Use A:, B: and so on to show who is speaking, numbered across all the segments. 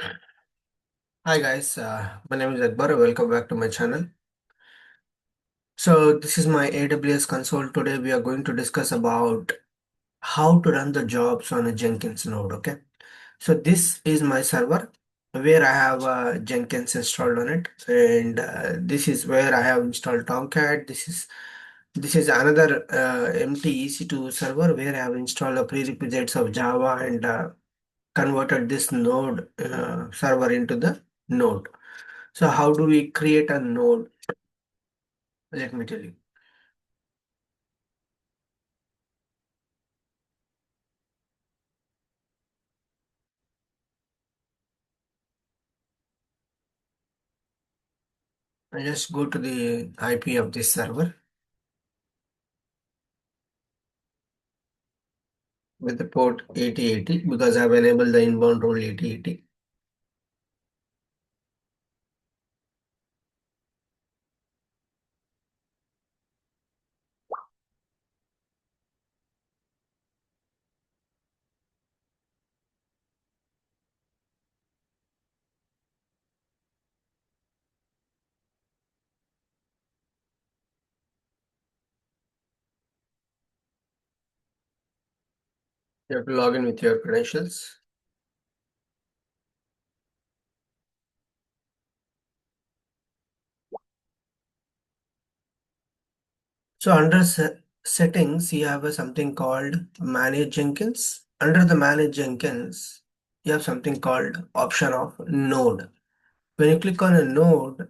A: Hi guys, my name is Akbar. Welcome back to my channel. So this is my AWS console. Today we are going to discuss about how to run the jobs on a Jenkins node. Okay, so this is my server where I have Jenkins installed on it, and this is where I have installed Tomcat. This is another empty EC2 server where I have installed the prerequisites of Java and converted this node server into the node. So how do we create a node? Let me tell you. I just go to the IP of this server with the port 8080 because I've enabled the inbound role 8080. You have to log in with your credentials. So under settings, you have something called Manage Jenkins. Under the Manage Jenkins, you have something called option of node. When you click on a node,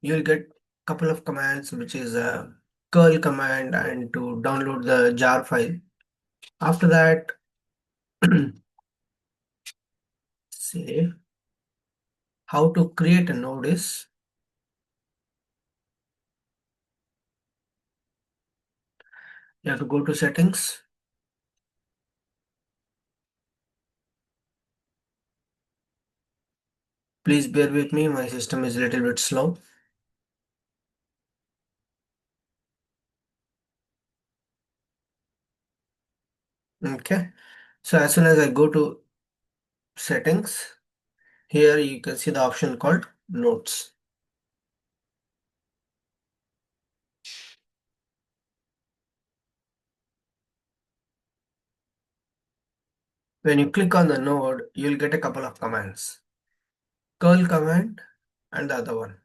A: you'll get couple of commands, which is a curl command and to download the jar file. After that, save. How to create a node is you have to go to settings. Please bear with me, my system is a little bit slow. Okay, so as soon as I go to settings, here you can see the option called nodes. When you click on the node, you'll get a couple of commands. Curl command and the other one,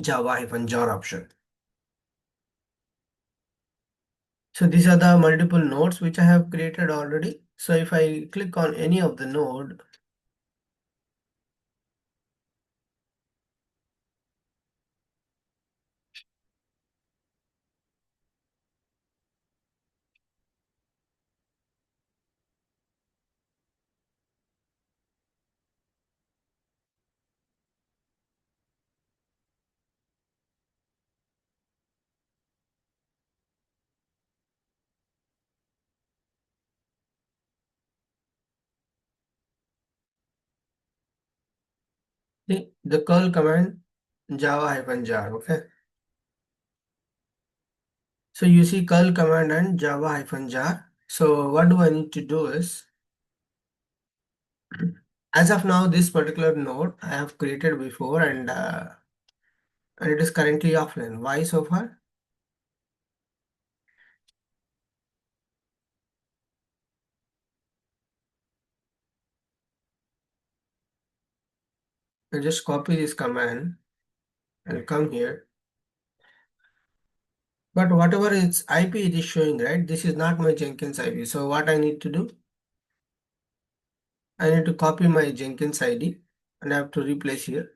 A: Java-jar option. So these are the multiple nodes which I have created already. So if I click on any of the node, the curl command Java-jar, okay? So you see curl command and Java-jar. So what do I need to do is, as of now, this particular node I have created before and it is currently offline. Why so far? I just copy this command and come here. But whatever its IP it is showing, right? This is not my Jenkins IP. So what I need to do? I need to copy my Jenkins ID and I have to replace here.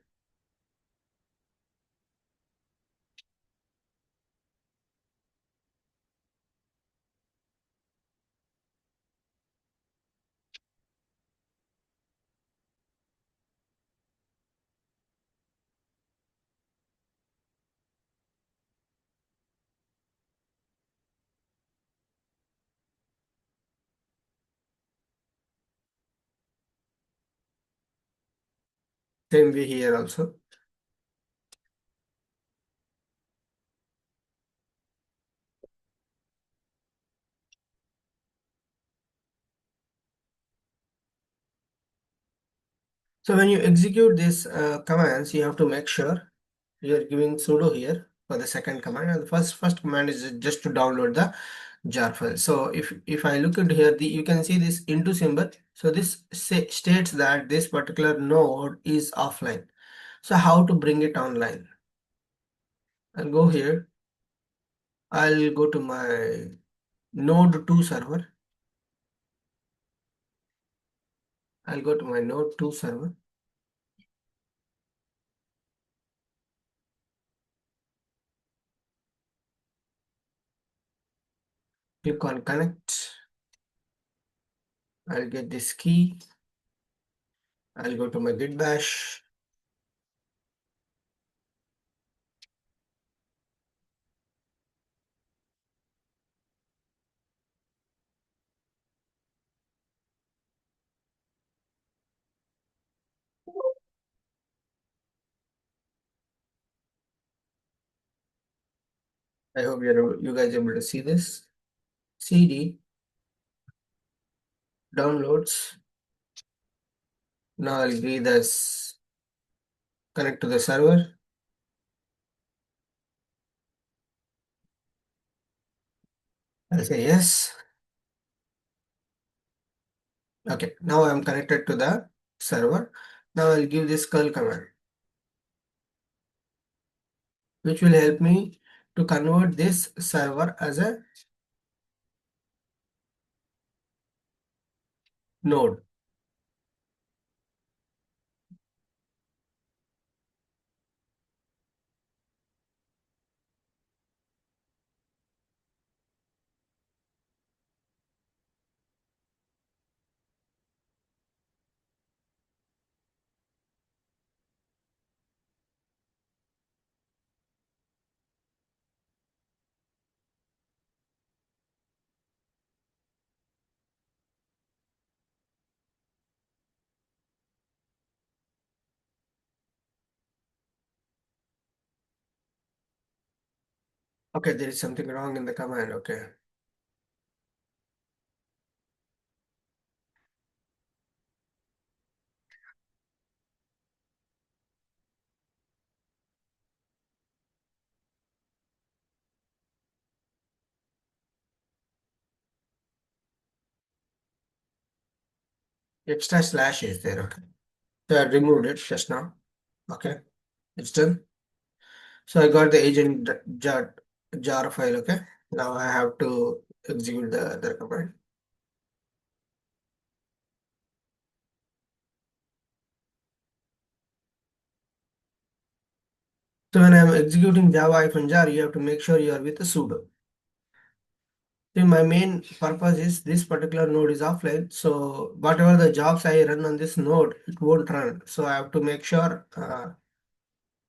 A: Same way here also. So when you execute these commands, you have to make sure you're giving sudo here for the second command, and the first command is just to download the jar file. So if I look at here, you can see this into symbol. So this states that this particular node is offline. So how to bring it online? I'll go here. I'll go to my node 2 server. I'll go to my node 2 server. Click on connect. I'll get this key. I'll go to my git bash. I hope you guys able to see this. CD downloads. Now I'll agree this connect to the server. I'll say yes. Okay, now I'm connected to the server. Now I'll give this curl command, which will help me to convert this server as a node. Okay, there is something wrong in the command. Okay. Extra slash is there. Okay. So I removed it just now. Okay. It's done. So I got the agent jar file. Okay. Now I have to execute the other command. So when I'm executing java-jar, you have to make sure you are with a sudo. See, my main purpose is this particular node is offline. So whatever the jobs I run on this node, it won't run. So I have to make sure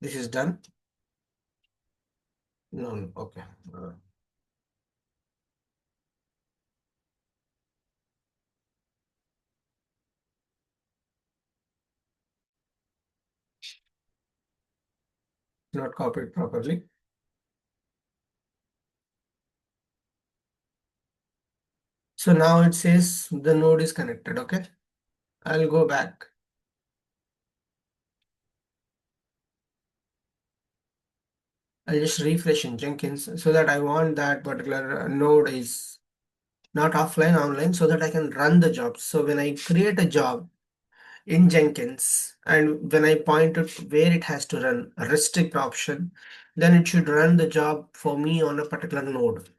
A: this is done. No, okay. Not copied properly. So now it says the node is connected. Okay. I'll go back. I'll just refresh in Jenkins so that I want that particular node is not offline, online, so that I can run the job. So when I create a job in Jenkins and when I point it where it has to run, a restrict option, then it should run the job for me on a particular node.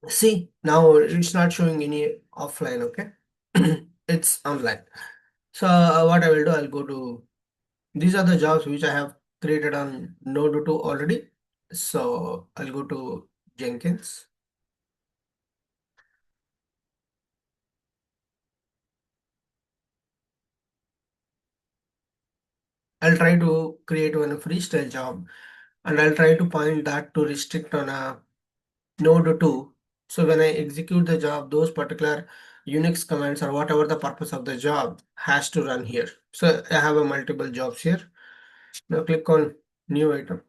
A: See, now it's not showing any offline, okay? It's online. So what I will do, I'll go to, these are the jobs which I have created on Node 2 already. So I'll go to Jenkins. I'll try to create one freestyle job and I'll try to point that to restrict on a node 2. So when I execute the job, those particular Unix commands or whatever the purpose of the job has to run here. So I have a multiple jobs here. Now click on new item.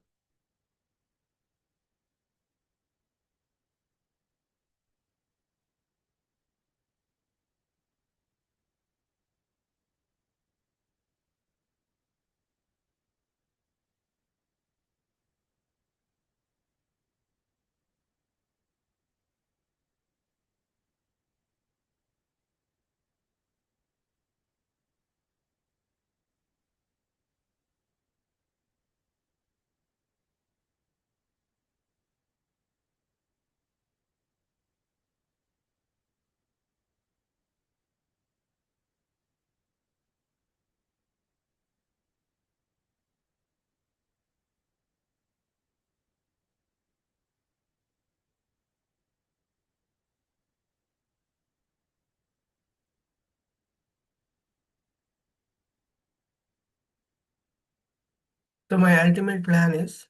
A: So my ultimate plan is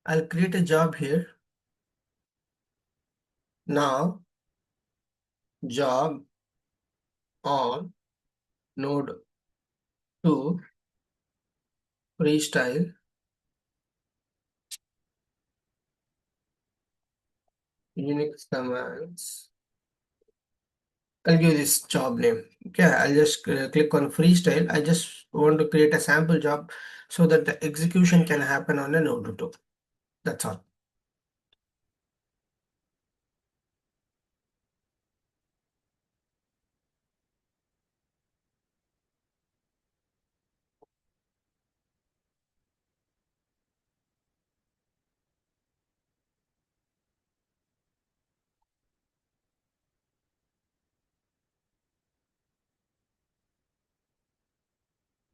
A: I'll create a job here. Now job on node 2 freestyle Unix commands. I'll give this job name. Okay, I'll just click on freestyle. I just want to create a sample job so that the execution can happen on a node 2. That's all.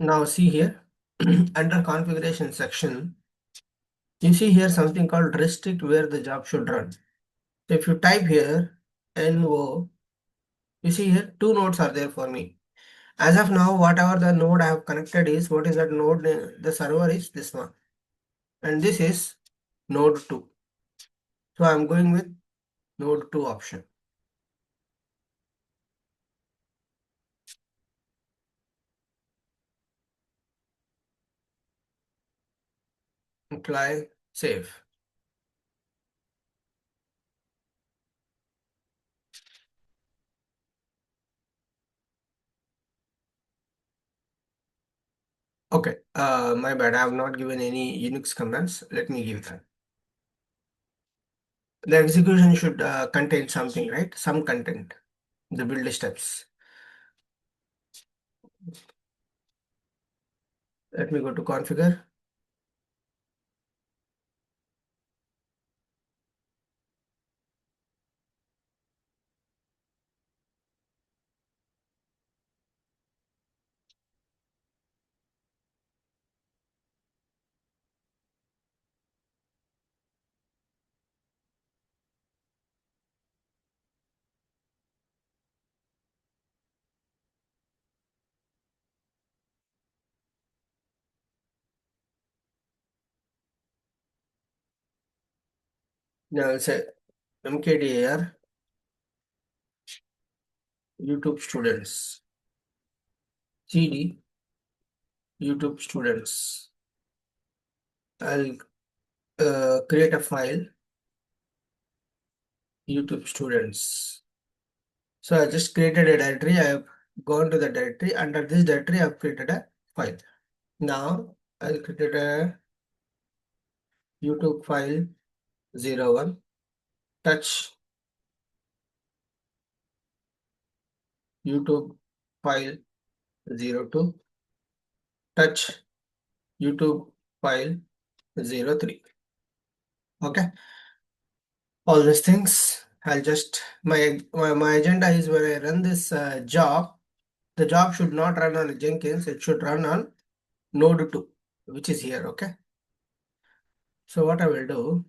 A: Now see here, under configuration section, you see here something called restrict where the job should run. So if you type here no, you see here two nodes are there for me. As of now, whatever the node I have connected is, what is that node? The server is this one. And this is node 2. So I'm going with node 2 option. Apply, save. Okay, my bad. I have not given any Unix commands. Let me give that. The execution should contain something, right? Some content, the build steps. Let me go to configure. Now I'll say mkdir YouTube students, cd YouTube students. I'll create a file, YouTube students. So I just created a directory. I have gone to the directory. Under this directory, I have created a file. Now I'll create a YouTube file 01, touch YouTube file 02, touch YouTube file 03. Okay, all these things. I'll just my agenda is when I run this job, the job should not run on Jenkins. It should run on node 2, which is here. Okay. So what I will do,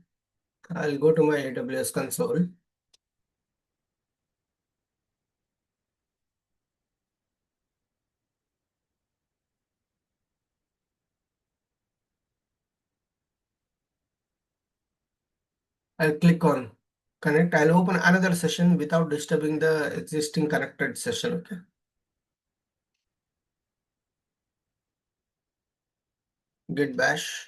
A: I'll go to my AWS console. I'll click on connect. I'll open another session without disturbing the existing connected session. Okay. Git bash.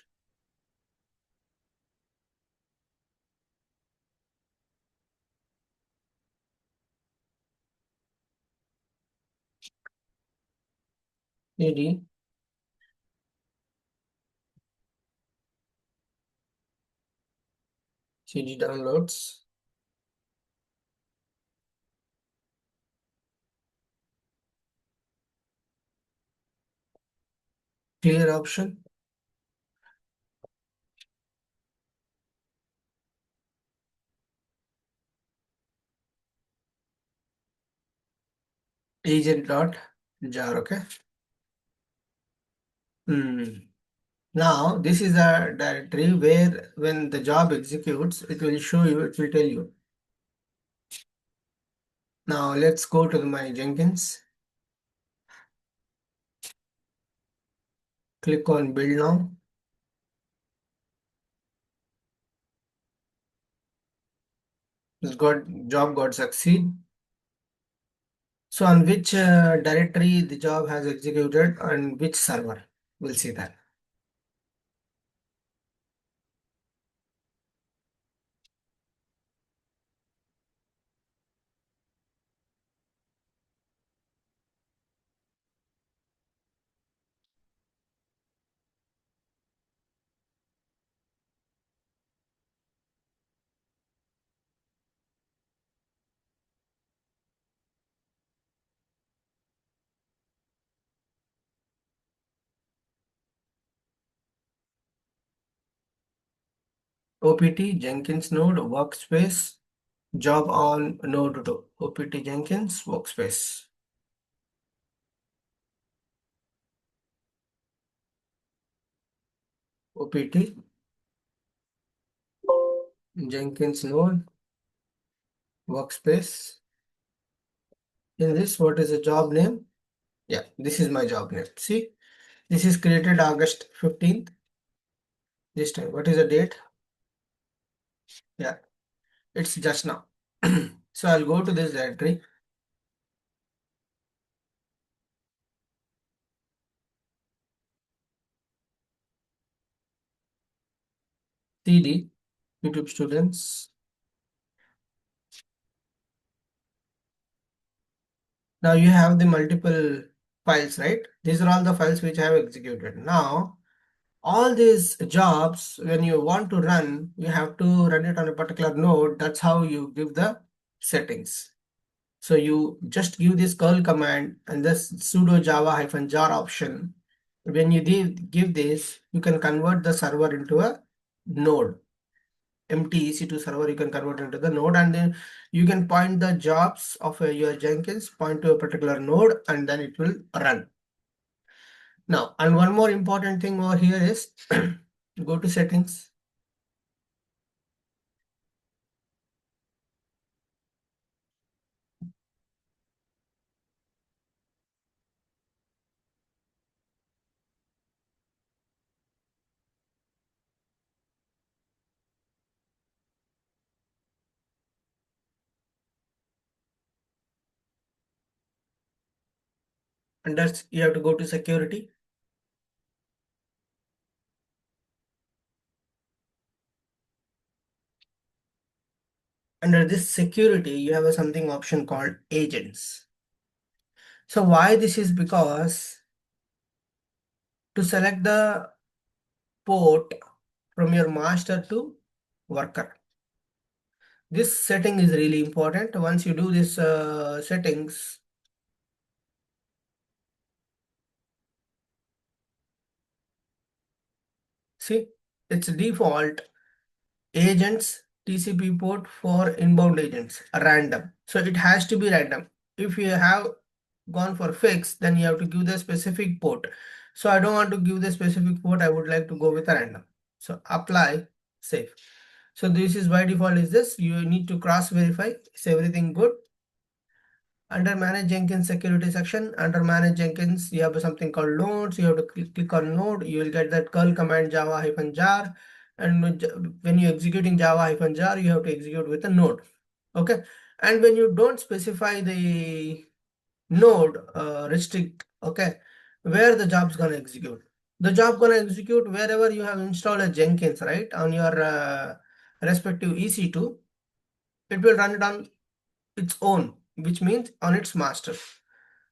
A: cd cd downloads. Clear option. Agent dot jar. Okay. Now this is a directory where when the job executes, it will show you, it will tell you. Now let's go to my Jenkins. Click on build now. This job got succeed. So on which directory the job has executed and which server? We'll see that. OPT Jenkins Node workspace job on node 2. OPT Jenkins workspace. OPT Jenkins Node workspace. In this, what is the job name? Yeah, this is my job name. See, this is created August 15th. This time, what is the date? Yeah, it's just now. So I'll go to this directory. CD, YouTube students. Now you have the multiple files, right? These are all the files which I have executed. Now, all these jobs, when you want to run, you have to run it on a particular node. That's how you give the settings. So you just give this curl command and this sudo java-jar option. When you give this, you can convert the server into a node. Empty EC2 server, you can convert into the node, and then you can point the jobs of your Jenkins, point to a particular node, and then it will run. Now, and one more important thing over here is go to settings. And that's, you have to go to security. Under this security, you have something option called agents. So why this is because to select the port from your master to worker. This setting is really important. Once you do this settings, see, it's default agents TCP port for inbound agents, random. So it has to be random. If you have gone for fixed, then you have to give the specific port. So I don't want to give the specific port. I would like to go with a random. So apply, save. So this is by default is this. You need to cross verify. Is everything good? Under manage Jenkins security section, under manage Jenkins, you have something called nodes. You have to click on node. You will get that curl command java-jar. And when you're executing java-jar, you have to execute with a node. Okay. And when you don't specify the node restrict, okay, where the job's gonna execute. The job gonna execute wherever you have installed a Jenkins, right? On your respective EC2, it will run it on its own, which means on its master.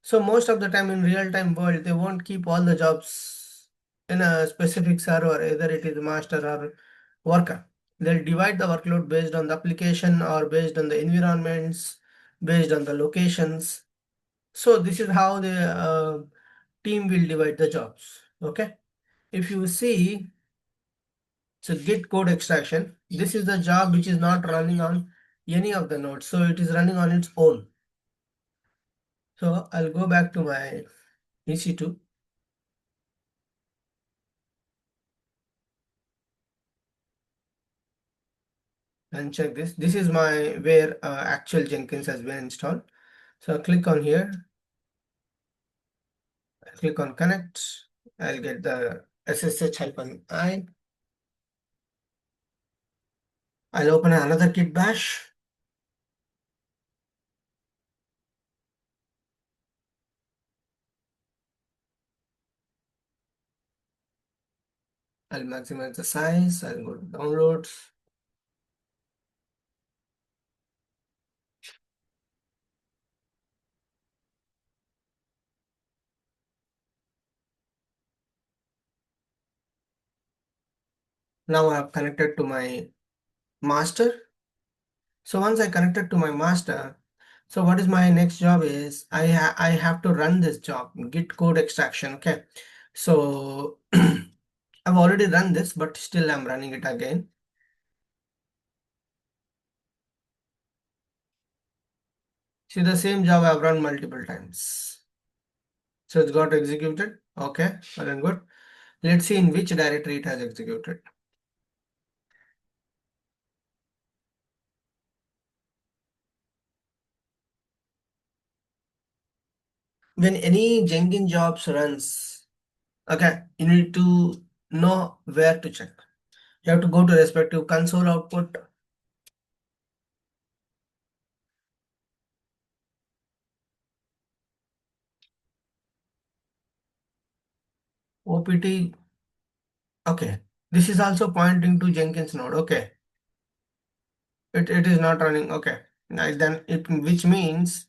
A: So most of the time in real-time world, they won't keep all the jobs in a specific server, either it is master or worker. They'll divide the workload based on the application or based on the environments, based on the locations. So this is how the team will divide the jobs. Okay. If you see, so git code extraction, this is the job which is not running on any of the nodes. So it is running on its own. So I'll go back to my EC2 and check this. This is my where actual Jenkins has been installed. So click on here, click on connect. I'll get the ssh-i. I'll open another git bash. I'll maximize the size. I'll go to downloads. Now I have connected to my master. So once I connected to my master, so what is my next job is I have to run this job, git code extraction. Okay. So I've already run this, but still I'm running it again. See the same job I've run multiple times. So it's got executed. Okay, well and good. Let's see in which directory it has executed. When any Jenkins jobs runs, okay, you need to know where to check. You have to go to respective console output. OPT. Okay, this is also pointing to Jenkins node. Okay, it is not running. Okay, now then it, which means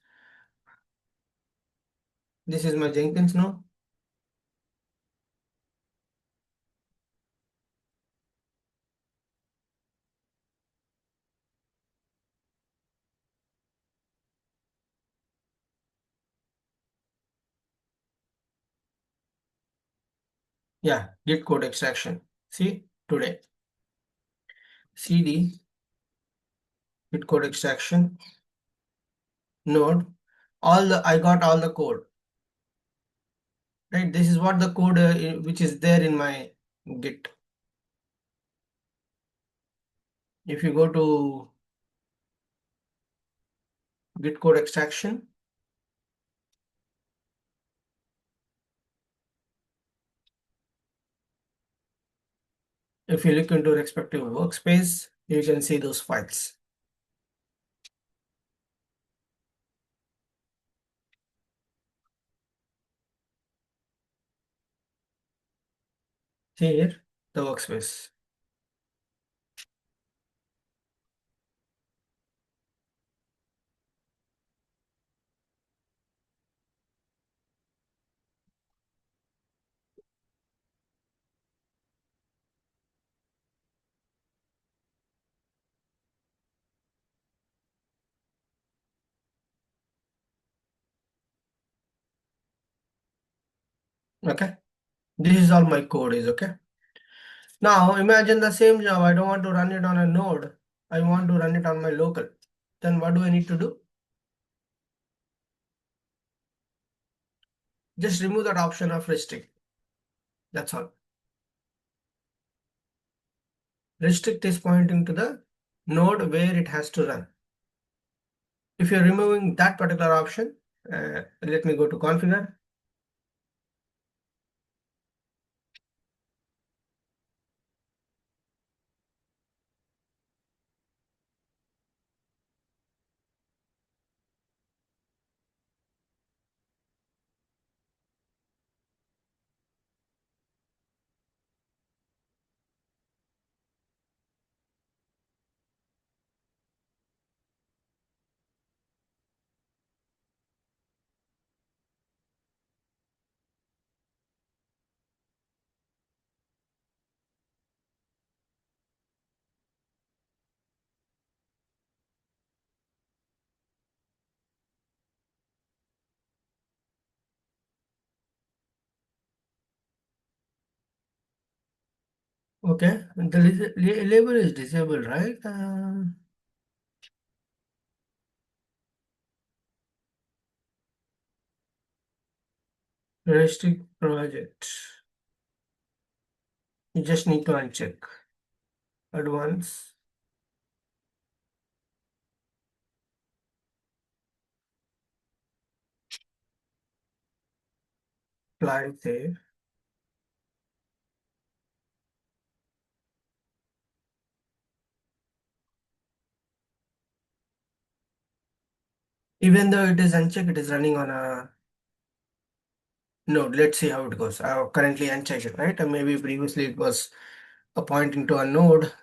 A: this is my Jenkins node. Yeah, git code extraction. See today. CD git code extraction node. All the I got all the code. Right, this is what the code which is there in my git. If you go to git code extraction, if you look into respective workspace, you can see those files. See here the workspace. Okay, this is all my code is. Okay, now imagine the same job. I don't want to run it on a node. I want to run it on my local. Then what do I need to do? Just remove that option of restrict. That's all. Restrict is pointing to the node where it has to run. If you're removing that particular option, let me go to configure. Okay, the label is disabled, right? Restrict project. You just need to uncheck. Advanced. Apply save. Even though it is unchecked, it is running on a node. Let's see how it goes. I have currently unchecked it, right? And maybe previously it was pointing to a node.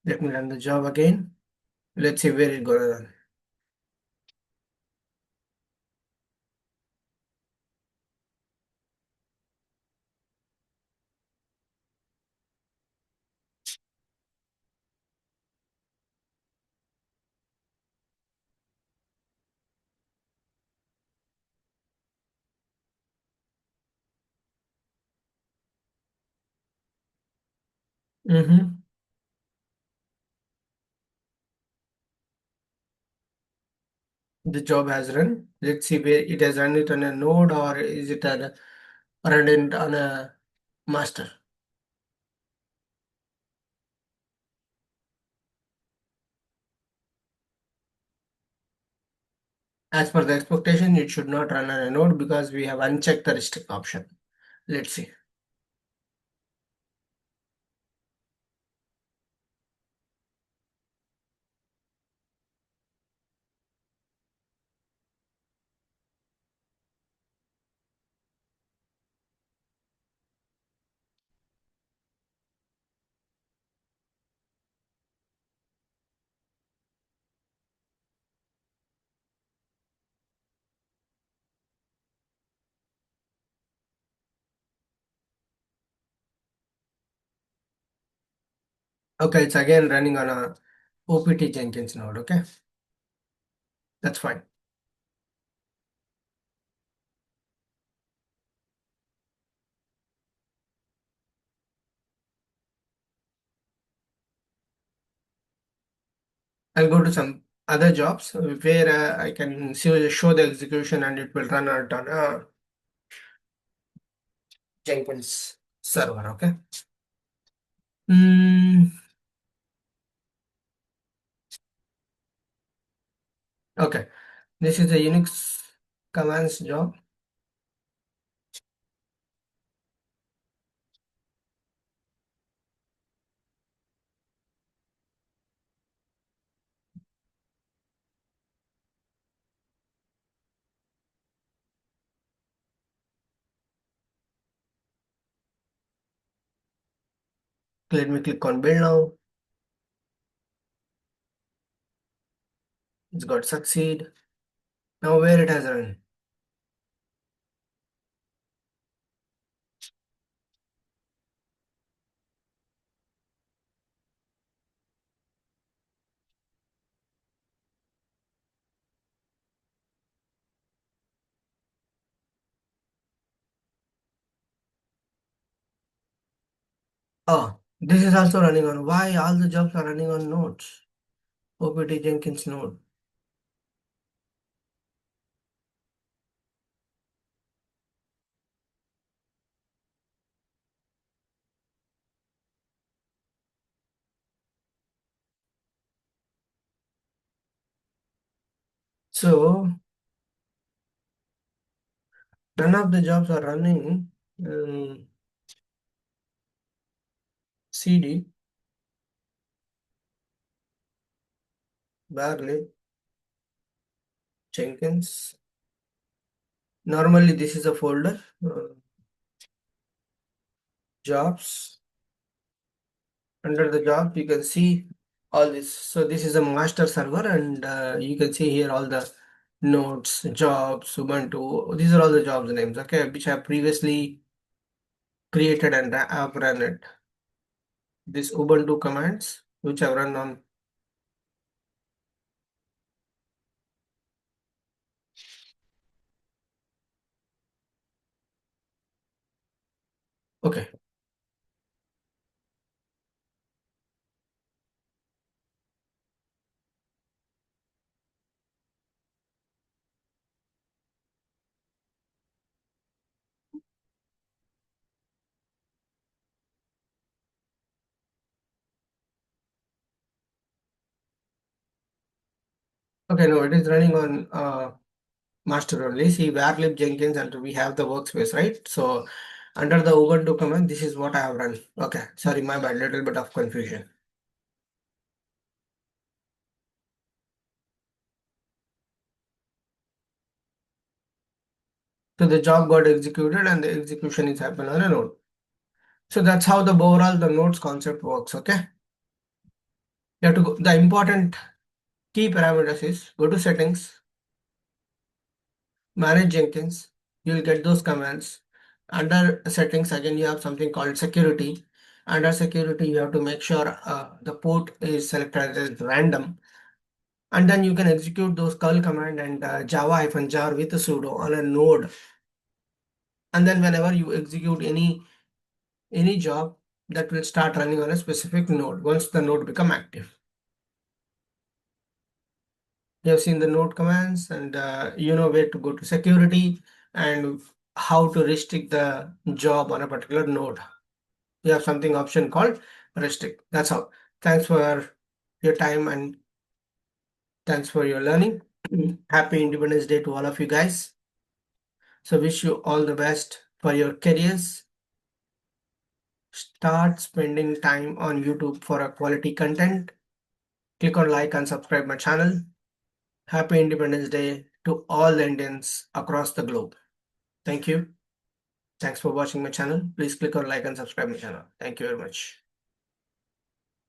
A: Let me run the job again. Let's see where it gonna run. Mm-hmm. The job has run. Let's see where it has run it on a node or is it run it on a master. As per the expectation, it should not run on a node because we have unchecked the restrict option. Let's see. Okay, it's again running on a OPT Jenkins node. Okay, that's fine. I'll go to some other jobs where I can show the execution and it will run out on a Jenkins server. Okay. Mm, okay. This is a Unix commands job. Let me click on build now. It's got succeed. Now where it has run. Oh, this is also running on. Why all the jobs are running on nodes? OPT Jenkins node. So none of the jobs are running. CD, barley, Jenkins. Normally, this is a folder. Jobs. Under the job, you can see all this. So this is a master server, and you can see here all the nodes, jobs, Ubuntu. These are all the jobs names. Okay, which I have previously created and have run it. This Ubuntu commands, which I've run on. Okay. Okay, no, it is running on master only. See, where lib Jenkins, and we have the workspace, right? So under the Ubuntu command, this is what I have run. Okay, sorry, my bad, little bit of confusion. So the job got executed and the execution is happened on a node. So that's how the overall the nodes concept works. Okay. You have to go, the important key parameters is go to settings, manage Jenkins. You'll get those commands. Under settings, again, you have something called security. Under security, you have to make sure the port is selected as random. And then you can execute those curl command and java-jar with a sudo on a node. And then whenever you execute any job, that will start running on a specific node once the node become active. You have seen the node commands and you know where to go to security and how to restrict the job on a particular node. You have something option called restrict. That's all. Thanks for your time and thanks for your learning. Happy Independence Day to all of you guys. So wish you all the best for your careers. Start spending time on YouTube for a quality content. Click on like and subscribe my channel. Happy Independence Day to all the Indians across the globe. Thank you. Thanks for watching my channel. Please click on like and subscribe my channel. Thank you very much.